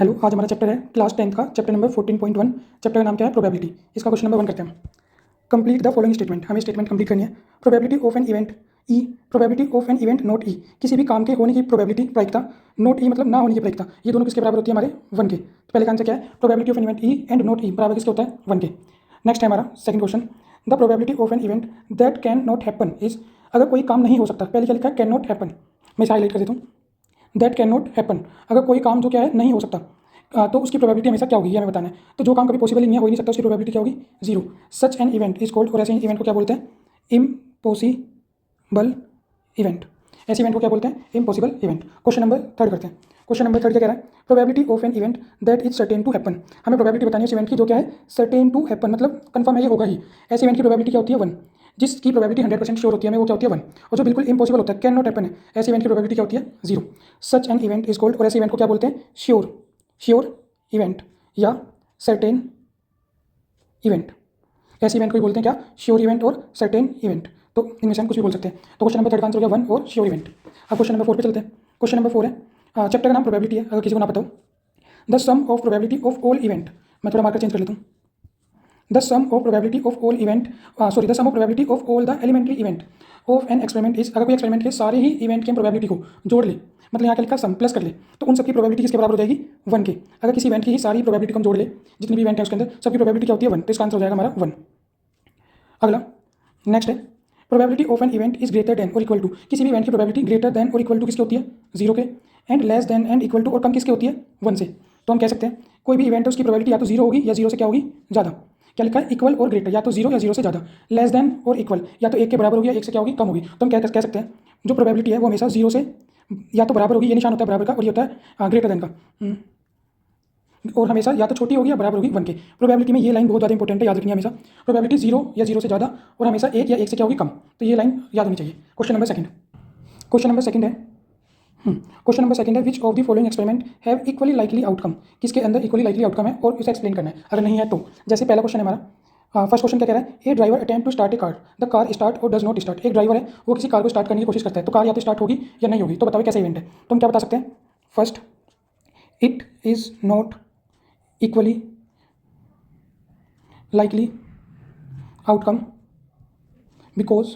Hello, आज हमारा chapter है क्लास 10th का चैप्टर नंबर 14.1। चैप्टर का नाम क्या है? प्रोबेबिलिटी। इसका क्वेश्चन नंबर 1 करते हैं। Complete the following statement. हमें स्टेटमेंट कंप्लीट करनी है। Probability of an event E, probability of an event not E. किसी भी काम के होने की प्रोबेबिलिटी प्रायिकता, नॉट ई मतलब ना होने की प्रायिकता, ये दोनों किसके बराबर होती है? हमारे 1 के। तो पहले का आंसर क्या है? Probability of an event E and not E बराबर किसके होता है? 1 के। नेक्स्ट है हमारा second question. The probability of an event that can not happen is, अगर कोई काम नहीं हो सकता, पहले क्या लिखा है? Can not happen. मैं इसे हाईलाइट कर देता हूँ। दैट कैन नॉट हैपन, अगर कोई काम जो क्या है नहीं हो सकता, तो उसकी प्रोबेबिलिटी हमेशा क्या होगी ये हमें बताना है। तो जो काम कभी पॉसिबल ही नहीं है, हो ही नहीं सकता, उसकी प्रोबेबिलिटी क्या होगी? 0। Such an event is called, और ऐसे इवेंट को क्या बोलते हैं? Impossible event. ऐसे इवेंट को क्या बोलते हैं? Impossible event. क्वेश्चन नंबर 3 करते हैं। क्वेश्चन नंबर 3 क्या कह रहा है? Probability of an event that is certain to happen. हमें प्रोबेबिलिटी बतानी है उस इवेंट की जो क्या है? सर्टेन टू हैपन, मतलब कंफर्म है ये होगा ही। ऐसे इवेंट की प्रोबेबिलिटी क्या होती है? 1। जिसकी प्रोबेबिलिटी 100% श्योर होती है हमें, वो क्या होती है? 1। और जो बिल्कुल इम्पॉसिबल होता है, कैन नॉट हैपन है, ऐसे इवेंट की प्रोबेबिलिटी क्या होती है? 0। Such an event is called, और ऐसे इवेंट को क्या बोलते हैं? श्योर इवेंट या सर्टेन इवेंट। ऐसे इवेंट को ही बोलते हैं क्या? श्योर इवेंट और सर्टेन इवेंट। तो इनमें से हम कुछ भी बोल सकते हैं। तो क्वेश्चन नंबर 3 का आंसर हो गया 1 और श्योर इवेंट। अब क्वेश्चन नंबर 4 पे चलते हैं। क्वेश्चन नंबर 4 है, चैप्टर का नाम प्रोबेबिलिटी है, अगर किसी को ना पता हो। The sum of probability of all event, मैं थोड़ा मार्कर चेंज कर लेता हूँ। The sum of probability of all event, sorry, the sum of probability of all the elementary event of an experiment is, अगर कोई एक्सपेरिमेंट के सारे ही event की प्रोबेबिलिटी को जोड़ ले, मतलब यहाँ क्या लिखा? सम प्लस कर ले, तो उन सबकी प्रोबेबिलिटी किसके बराबर हो जाएगी? 1 के। अगर किसी इवेंट की ही सारी प्रोबेबिलिटी को हम जोड़ ले, जितनी भी इवेंट है उसके अंदर, सबकी प्रोबेबिलिटी क्या होती है? 1। तो इसका आंसर हो जाएगा हमारा 1। अगला नेक्स्ट है, probability of an event is greater than और इक्वल टू, किसी भी इवेंट की प्रोबेबिलिटी ग्रेटर देन और इक्वल टू किसकी होती है? 0 के। And less than and equal to, और कम किसके होती है? 1 से। तो हम कह सकते हैं कोई भी इवेंट है उसकी प्रोबेबिलिटी या तो 0 होगी या 0 से क्या होगी? ज़्यादा। क्या लिखा है? इक्वल और ग्रेटर, या तो 0 या 0 से ज़्यादा। लेस देन और इक्वल, या तो 1 के बराबर होगी या 1 से क्या होगी? कम होगी। तो हम कह सकते हैं जो प्रोबेबिलिटी है वो हमेशा 0 से या तो बराबर होगी, ये निशान होता है बराबर का, और ये होता है ग्रेटर देन का। और हमेशा या तो छोटी होगी या बराबर होगी 1 के। प्रोबेबिलिटी में ये लाइन बहुत ज़्यादा इंपॉर्टेंट है, याद रखनी है हमेशा। प्रोबेबिलिटी 0 या 0 से ज़्यादा, और हमेशा 1 या 1 से क्या होगी? कम। तो ये लाइन याद होनी चाहिए। Question number second. Question number second है, क्वेश्चन नंबर सेकंड है, which of the following experiment have equally likely outcome. किसके अंदर इक्वली लाइकली आउटकम है और उसे एक्सप्लेन करना है। अगर नहीं है तो, जैसे पहला क्वेश्चन है हमारा, फर्स्ट क्वेश्चन क्या कह रहा है? A driver attempt to start a car, the car start और डज नॉट स्टार्ट। एक ड्राइवर है, वो किसी कार को स्टार्ट करने की कोशिश करता है, तो कार या तो स्टार्ट होगी या नहीं होगी। तो बताओ कैसा इवेंट है? तो हम क्या बता सकते हैं? First, it is not equally likely outcome because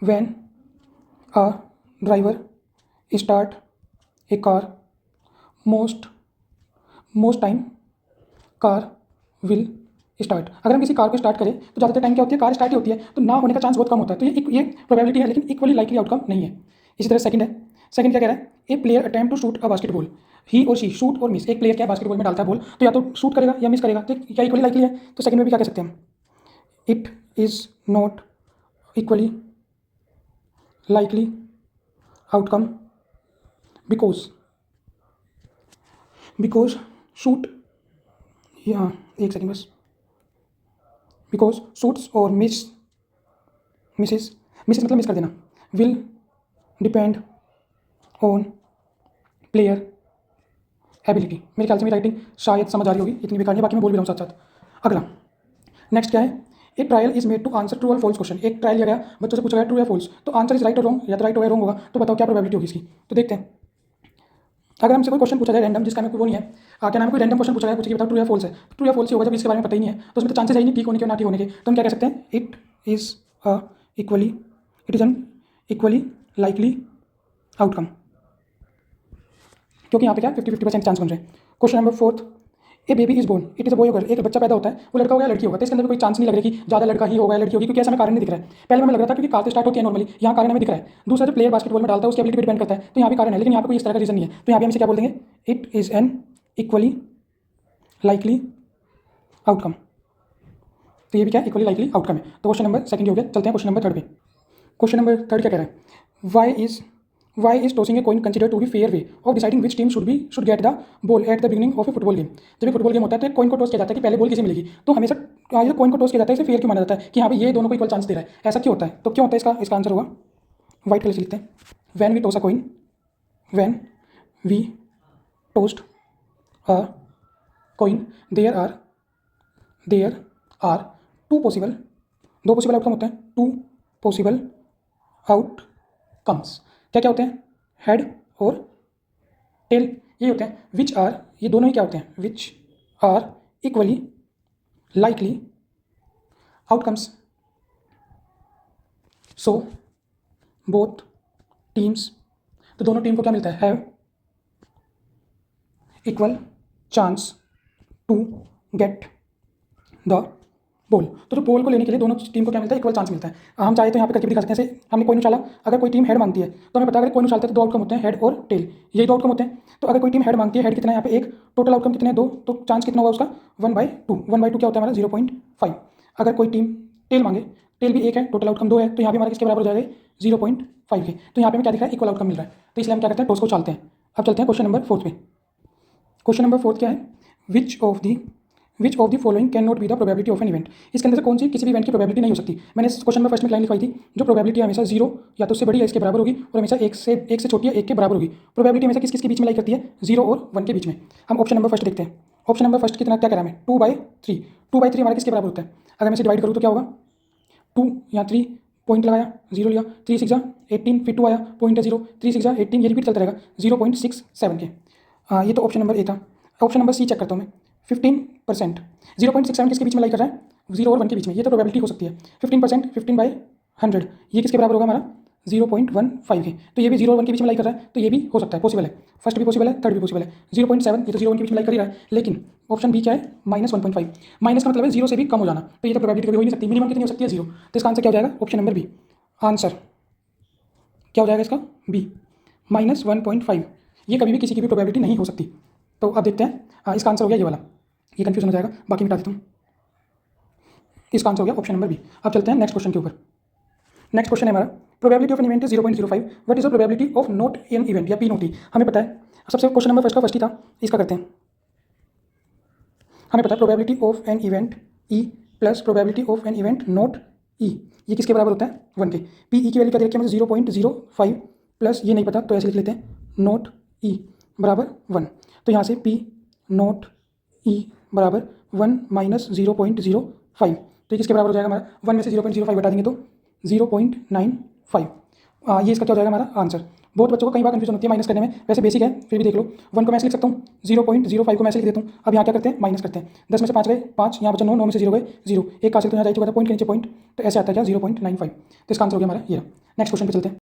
when a driver start a car, most time car will start. अगर हम किसी कार को स्टार्ट करें तो ज़्यादातर टाइम क्या होती है? कार स्टार्ट ही होती है, तो ना होने का चांस बहुत कम होता है। तो ये प्रोबेबिलिटी है, लेकिन इक्वली लाइकली आउटकम नहीं है। इसी तरह सेकंड है, सेकंड क्या कह रहा है? A player attempt to shoot a basketball, he और शी शूट और मिस। एक प्लेयर क्या बास्केटबॉल में डालता है बॉल, तो या तो शूट करेगा या मिस करेगा। तो क्या इक्वली लाइकली है? तो सेकंड में भी क्या कह सकते हैं हम? It is not equally likely outcome because shoot, या एक सेकंड बस, बिकॉज शूट्स और मिसेस मतलब मिस कर देना, will depend on player ability. मेरे ख्याल से मेरी राइटिंग शायद समझ आ रही होगी, इतनी बेकार नहीं, बाकी मैं बोल भी रहा हूँ साथ साथ। अगला नेक्स्ट क्या है? एक trial is made to answer true और फॉल्स क्वेश्चन। एक ट्रायल लिया गया, बच्चों से पूछा गया ट्रू या फॉल्स, तो आंसर इज राइट और रॉन्ग, या तो राइट हो या रॉन्ग होगा। तो बताओ क्या प्रोबेबिलिटी होगी इसकी? तो देखते हैं। अगर हमसे कोई क्वेश्चन पूछा जाए रैंडम, जिसका हमें कोई वो नहीं है, क्या नाम है, कोई रैंडम क्वेश्चन पूछा जाए, पूछिए बताओ ट्रू या फॉल्स है, तो ट्रू या फॉल्स ही होगा जब इसके बारे में पता ही नहीं है, तो उसमें तो चांसेस है ही नहीं ठीक होने के और ना ठीक होने के। तो हम क्या कह सकते हैं? It is an equally likely outcome, क्योंकि यहाँ पे क्या 50-50% चांस बन रहे हैं। Question number 4, a baby is born, it is a boy और गर्ल। एक बच्चा पैदा होता है, वो लड़का होगा या लड़की होगा, तो इसके अंदर कोई चांस नहीं लग रहा कि ज़्यादा लड़का ही होगा या लड़की होगी, क्योंकि ऐसा हमें कारण नहीं दिख रहा है। पहले हमें लग रहा था क्योंकि कार स्टार्ट होती है नॉर्मली, यहाँ कारण हमें दिख रहा है। दूसरा, जो प्लेयर बास्केटबॉल में डालता है उसकी एबिलिटी पे डिपेंड करता है, तो यहाँ पे कारण है, लेकिन यहाँ पे कोई इस तरह का रीजन नहीं है। तो यहाँ पे हम इसे क्या बोल देंगे? It is an equally likely outcome. तो ये भी क्या इक्वली लाइकली आउटकम है। तो क्वेश्चन नंबर सेकंड हो गया। चलते हैं क्वेश्चन नंबर 3 पे। क्वेश्चन नंबर 3 क्या कह रहा है? Why is tossing a coin consider to be fair way of deciding which team should get the ball at the beginning of a football game. जब एक फुटबॉल गेम होता है तो एक कॉइन को टॉस किया जाता है कि पहले बॉल किसे मिलेगी, तो हमेशा जो कॉइन को टॉस किया जाता है इसे फेयर क्यों माना जाता है कि हाँ भाई ये दोनों को इक्वल चांस दे रहा है? ऐसा क्यों होता है? तो क्यों होता है इसका आंसर होगा व्हाइट कलर से लिखते हैं। When we toss a coin, when we toss a coin, there are two possible, दो पॉसिबल आउटकम होते हैं, टू पॉसिबल आउटकम्स। क्या क्या होते हैं? हेड और टेल ये होते हैं विच आर, ये दोनों ही क्या होते हैं, which are equally likely outcomes, so both teams, तो दोनों टीम को क्या मिलता है, have equal chance to get the poll. तो जो पोल को लेने के लिए दोनों टीम को क्या मिलता है, इक्वल चांस मिलता है। हम चाहे तो यहाँ पे करके भी दिखा सकते हैं, जैसे हमने कोइन उछाला, अगर कोई टीम हेड मांगती है तो हमें पता है अगर कोइन उछालते हैं तो दो आउटकम होते हैं, हेड और टेल, यही दो आउटकम होते हैं। तो अगर कोई टीम हेड मांगती है, हेड कितना है यहाँ पे एक, टोटल आउटकम कितने हैं, दो, तो चांस कितना होगा उसका 1/2, 1/2 क्या होता है हमारा 0.5। अगर कोई टीम टेल मांगे, टेल भी एक है, टोटल आउटकम दो है, तो यहाँ पे हमारा किसके बराबर हो जाएगा 0.5 के। तो यहाँ पे हमें क्या दिख रहा है, इक्वल आउटकम मिल रहा है, तो इसलिए हम क्या करते हैं, टॉस को उछालते हैं। अब चलते हैं क्वेश्चन नंबर 4 पे। क्वेश्चन नंबर 4 क्या है, which of the following can not be the probability of an event. इसके अंदर से कौन सी किसी भी इवेंट की प्रोबेबिलिटी नहीं हो सकती। मैंने इस क्वेश्चन में फर्स्ट में लाइन लिखवाई थी, जो प्रोबेबिलिटी हमेशा 0 या तो उससे बड़ी या इसके बराबर होगी, और हमेशा एक से छोटी या एक के बराबर होगी। प्रोबेबिलिटी हमेशा किस किस के बीच में लाई करती है, 0 और 1 के बीच में। हम ऑप्शन नंबर फर्स्ट देखते हैं। ऑप्शन नंबर फर्स्ट कितना क्या करा हमें, 2/3। 2/3 हमारा किसके बराबर होता है, अगर मैं इसे डिवाइड करूँ तो क्या होगा, 2 या 3 पॉइंट लगाया, 0 लिया, 3 6 18, फिर 2 आया, पॉइंट है 0, 3 6 18, ये रिपीट चलता रहेगा 0.67 के। ये तो ऑप्शन नंबर ए था। ऑप्शन नंबर सी चेक करता हूँ मैं, 15%। 0.67 किसके बीच में लाई कर रहा है, 0 और 1 के बीच में, ये तो प्रोबेबिलिटी हो सकती है। 15%, 15/100, ये किसके बराबर होगा हमारा 0.15 के। तो ये भी 0 और 1 के बीच में लाई कर रहा है, तो ये भी हो सकता है, पॉसिबल है। फर्स्ट भी पॉसिबल है, थर्ड भी पॉसिबल है। 0.7 ये तो 0 1 के बीच में लाई कर ही रहा है, लेकिन ऑप्शन बी क्या है, -1.5। माइनस का मतलब है 0 से भी कम हो जाना, तो ये तो प्रोबेबिलिटी कभी हो ही नहीं सकती। मिनिमम कितनी हो सकती है, 0। तो इसका आंसर क्या हो जाएगा, ऑप्शन नंबर बी। आंसर क्या हो जाएगा इसका, बी, -1.5। ये कभी भी किसी की भी प्रोबेबिलिटी नहीं हो सकती। तो अब देखते हैं, इसका आंसर हो गया ये वाला, ये कंफ्यूजन हो जाएगा, बाकी मिटा देता हूँ। इसका आंसर हो गया ऑप्शन नंबर बी। अब चलते हैं नेक्स्ट क्वेश्चन के ऊपर। नेक्स्ट क्वेश्चन है हमारा, probability of an event is 0.05, what is the probability of not an event, या पी नॉट ई। हमें पता है, सबसे क्वेश्चन नंबर फर्स्ट का फर्स्ट ही था, इसका करते हैं। हमें पता है probability of an event E plus probability of an event not E, ये किसके बराबर होता है, 1 के। पी ई की वैल्यू क्या दे रखी है मुझे, 0.05 प्लस ये नहीं पता, तो ऐसे लिख लेते हैं, नॉट ई बराबर 1। तो यहाँ से पी नॉट ई बराबर 1 माइनस 0.05, तो ये किसके बराबर हो जाएगा हमारा, 1 में से 0.05 बता देंगे तो 0.95। ये इसका क्या हो जाएगा हमारा आंसर। बहुत बच्चों को कई बार कंफ्यूजन होती है माइनस करने में, वैसे बेसिक है, फिर भी देख लो। 1 को मैं ऐसे लिख सकता हूँ, 0.05 को मैं ऐसे लिख देता हूँ। अब यहाँ क्या करते हैं, माइनस करते हैं, 10 में से 5 गए 5, यहाँ बचा 9, 9 में से 0 गए 0, एक का तो यहाँ जा चुका था, पॉइंट के नीचे पॉइंट, तो ऐसे आता है क्या 0.95। तो इसका आंसर हो गया हमारा ये। नेक्स्ट क्वेश्चन पे चलते हैं।